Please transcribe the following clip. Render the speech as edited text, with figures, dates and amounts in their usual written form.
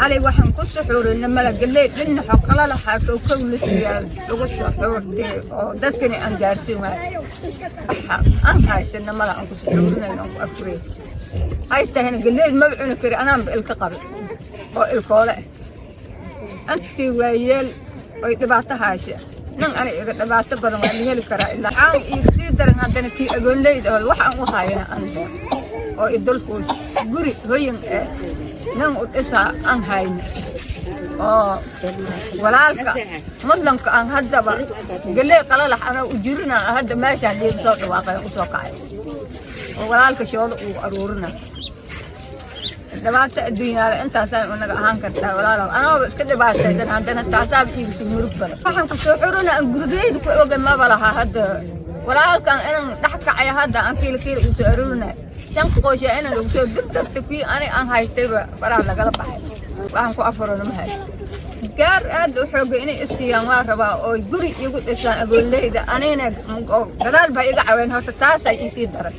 علي waxaan ku suxuurinay mala galay in xoqala la xaato kowlisiyaal ugu suxuurtay oo dadkani aan gaarsiin waay aan haysan mala aan ku suxuurinay oo afrey ay tahay galay ma cuni kari anaan ilka qabo oo ilkoole anti waayeel oo dhibaato haasha nan ani iga dhibaato badan waan heli karaa ilaa aan ii daran hadana tii agoonleyda waxaan u haayana anta oo idulku guri hooyin nan u dhisa aan hayna oo walaalka madlanka aan hadaba galay qalalax ana u jirina hadda meesha hadii soo dhawaaqay u soo kacay oo walaalka shooda uu aruurina dhibaato adduunyada intaasaan unaga ahaan kartaa walaalow anoo iska dhibaataysan haddana taasaab iibsi murug badan waxaan ku soo xuruna aan gurigeyda ku oga maba laha hadda walaalkan inaan dhex kacay hadda aan kiil u soo aruurina shan qoysha inaan ugu soo dirtay kii ani aan haystayba faraha lagala baxay waxaan ku afurona ma haysto gaar aad u xoogay inay iskiyaan waa rabaa oo guri igu dhisaan agoonleyda anina gadaal baa iga caaween horta taasay ii sii daray